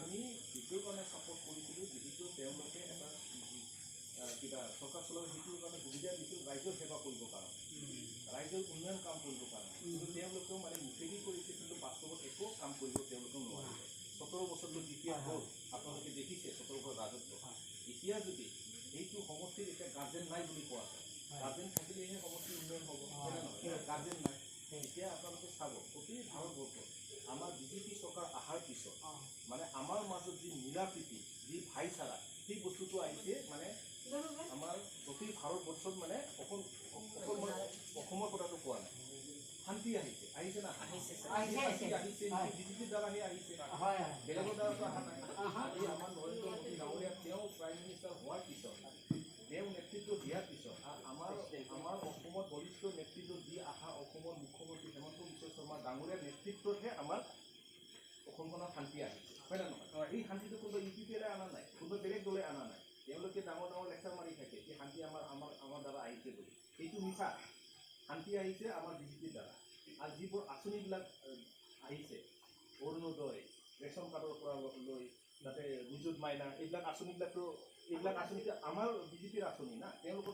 আমি যিটোৰ কাৰণে ছাপোৰ্ট কৰিছিলোঁ, যিহেতু তেওঁলোকে এটা কিবা চৰকাৰ চলোৱাৰ সেইটোৰ কাৰণে সুবিধা দিছিল ৰাইজৰ সেৱা কৰিব কাৰণে, ৰাইজৰ উন্নয়ন কাম কৰিব কাৰণে। কিন্তু তেওঁলোকেও মানে মুখেদি কৰিছে, কিন্তু বাস্তৱত একো কাম কৰিব তেওঁলোকেও নোৱাৰিলে। 17 বছৰটো যেতিয়া হ'ল, আপোনালোকে দেখিছে 17 বছৰ ৰাজত্ব। এতিয়া যদি এইটো সমষ্টিত এতিয়া গাৰ্জেন নাই বুলি কোৱা যায়, গাৰ্জেন থাকিলেহে সমষ্টিৰ উন্নয়ন হ'ব, হয় নে নহয়? গাৰ্জেন নাই। এতিয়া আপোনালোকে চাব, গোটেই ভাৰতবৰ্ষত আমাৰ বিজেপি চৰকাৰ অহাৰ পিছত মানে আমাৰ মাজত যি মিলা প্ৰীতি, যি ভাইচাৰা, সেই বস্তুটো আহিছে। মানে আমাৰ গোটেই ভাৰতবৰ্ষত মানে অসমৰ কথাটো কোৱা নাই, শান্তি আহিছে, আহিছে না? আহিছে বিজেপিৰ দ্বাৰাহে আহিছে, বেলেগৰ দ্বাৰাতো অহা নাই। আজি আমাৰ নৰেন্দ্ৰ মোদী ডাঙৰীয়া তেওঁ প্ৰাইম মিনিষ্টাৰ হোৱাৰ পিছত, তেওঁ নেতৃত্ব দিয়াৰ পিছত আমাৰ অসমত বলিষ্ঠ নেতৃত্ব দি অহা অসমৰ মুখ্যমন্ত্ৰী হিমন্ত বিশ্ব শৰ্মা ডাঙৰীয়াৰ নেতৃত্বতহে আমাৰ অসমখনত শান্তি আহিছে, হয় নে নহয়? এই শান্তিটো কোনোবা ইউপিপিৰে অনা নাই, কোনোবা বেলেগ দলে অনা নাই। তেওঁলোকে ডাঙৰ ডাঙৰ লেকচাৰ মাৰি থাকে যে শান্তি আমাৰ দ্বাৰা আহিছে বুলি। এইটো মিছা। শান্তি আহিছে আমাৰ বিজেপিৰ দ্বাৰা। আৰু যিবোৰ আঁচনিবিলাক আহিছে, অৰুণোদয়, ৰেচন কাৰ্ডৰ পৰা লৈ তাতে নিযুত মাইনা, এইবিলাক আঁচনিটো আমাৰ বিজেপিৰ আঁচনি না। তেওঁলোকৰ